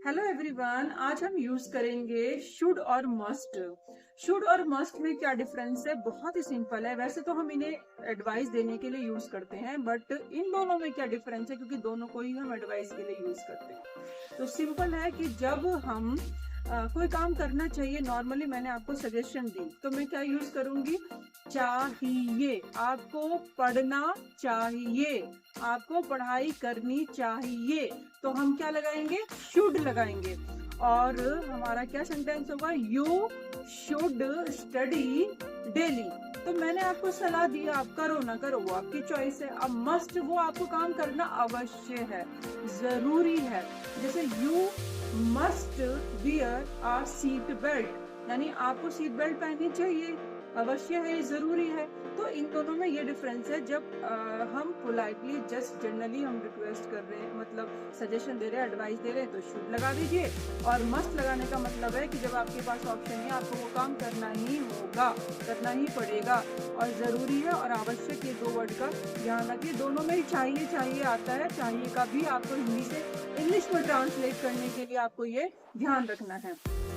Hello everyone, आज हम use करेंगे शुड और मस्ट। शुड और मस्ट में क्या डिफरेंस है? बहुत ही सिंपल है। वैसे तो हम इन्हें एडवाइस देने के लिए यूज करते हैं, बट इन दोनों में क्या डिफरेंस है, क्योंकि दोनों को ही हम एडवाइस के लिए यूज करते हैं। तो सिंपल है कि जब हम कोई काम करना चाहिए, नॉर्मली मैंने आपको सजेशन दी तो मैं क्या यूज करूंगी? चाहिए। आपको पढ़ना चाहिए, आपको पढ़ाई करनी चाहिए, तो हम क्या लगाएंगे? शुड लगाएंगे। और हमारा क्या सेंटेंस होगा? You should study daily. तो मैंने आपको सलाह दी, आप करो ना करो वो आपकी चॉइस है। अब मस्ट, वो आपको काम करना अवश्य है, जरूरी है। जैसे you must wear a seat belt, यानी आपको सीट बेल्ट पहननी चाहिए, अवश्य है, जरूरी है। तो इन दोनों में ये डिफरेंस है। जब हम पोलाइटली जस्ट जनरली हम रिक्वेस्ट कर रहे हैं, मतलब सजेशन दे रहे हैं, एडवाइस दे रहे हैं, तो शुड लगा दीजिए। और मस्ट लगाने का मतलब है कि जब आपके पास ऑप्शन है, आपको वो काम करना ही होगा, करना ही पड़ेगा, और जरूरी है और आवश्यक, ये दो वर्ड का ध्यान रखिए। दोनों में ही चाहिए चाहिए आता है। चाहिए का भी आपको हिंदी से इंग्लिश में ट्रांसलेट करने के लिए आपको ये ध्यान रखना है।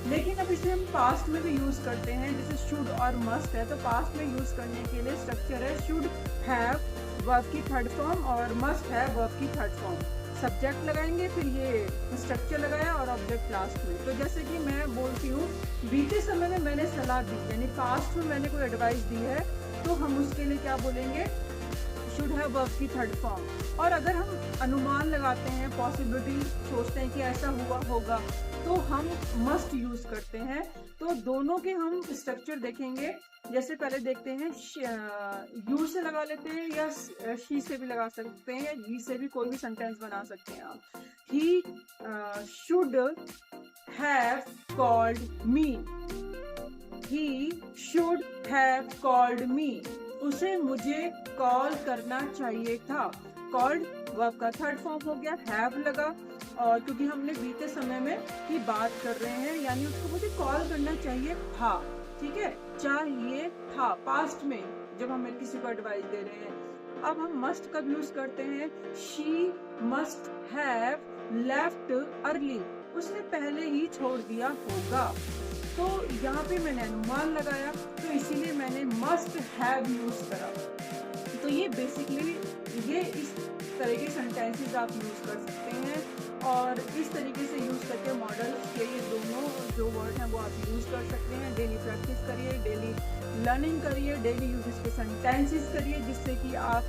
लेकिन अब इसे हम पास्ट में भी यूज करते हैं, जैसे शुड और मस्ट है, तो पास्ट में यूज करने के लिए स्ट्रक्चर है शुड हैव वर्ब की थर्ड फॉर्म और मस्ट हैव वर्ब की थर्ड फॉर्म। सब्जेक्ट लगाएंगे, फिर ये स्ट्रक्चर लगाया और ऑब्जेक्ट लास्ट में। तो जैसे कि मैं बोलती हूँ, बीते समय में मैंने सलाह दी, यानी पास्ट में मैंने कोई एडवाइस दी है, तो हम उसके लिए क्या बोलेंगे? शुड हैव वर्ब की थर्ड फॉर्म। और अगर हम अनुमान लगाते हैं, पॉसिबिलिटी सोचते हैं कि ऐसा हुआ होगा, तो हम मस्ट यूज करते हैं। तो दोनों के हम स्ट्रक्चर देखेंगे। जैसे पहले देखते हैं, यू से लगा लेते हैं, या शी से भी लगा सकते हैं, या जी से भी कोई भी सेंटेंस बना सकते हैं आप। He should have called me, he should have called me, उसे मुझे कॉल करना चाहिए था। कॉल्ड वर्ब का थर्ड फॉर्म हो गया, हैव लगा, और क्योंकि हमने बीते समय में की बात कर रहे हैं, यानी उसको मुझे कॉल करना चाहिए था। ठीक है, चाहिए था पास्ट में, जब हम किसी को एडवाइस दे रहे हैं। अब हम मस्ट कब यूज करते हैं? She must have left early, उसने पहले ही छोड़ दिया होगा। तो यहाँ पे मैंने अनुमान लगाया, तो इसीलिए मैंने मस्ट हैव यूज करा। तो ये बेसिकली ये इस तरह के सेंटेंसेस आप यूज कर सकते हैं, और इस तरीके से यूज करके मॉडल्स के ये दोनों जो वर्ड हैं वो आप यूज कर सकते हैं। डेली प्रैक्टिस करिए, डेली लर्निंग करिए, डेली यूज इसके सेंटेंसेस करिए, जिससे कि आप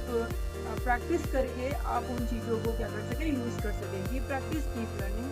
प्रैक्टिस करके आप उन चीज़ों को क्या कर सकें, यूज कर सकें। की प्रैक्टिस कीप लर्निंग।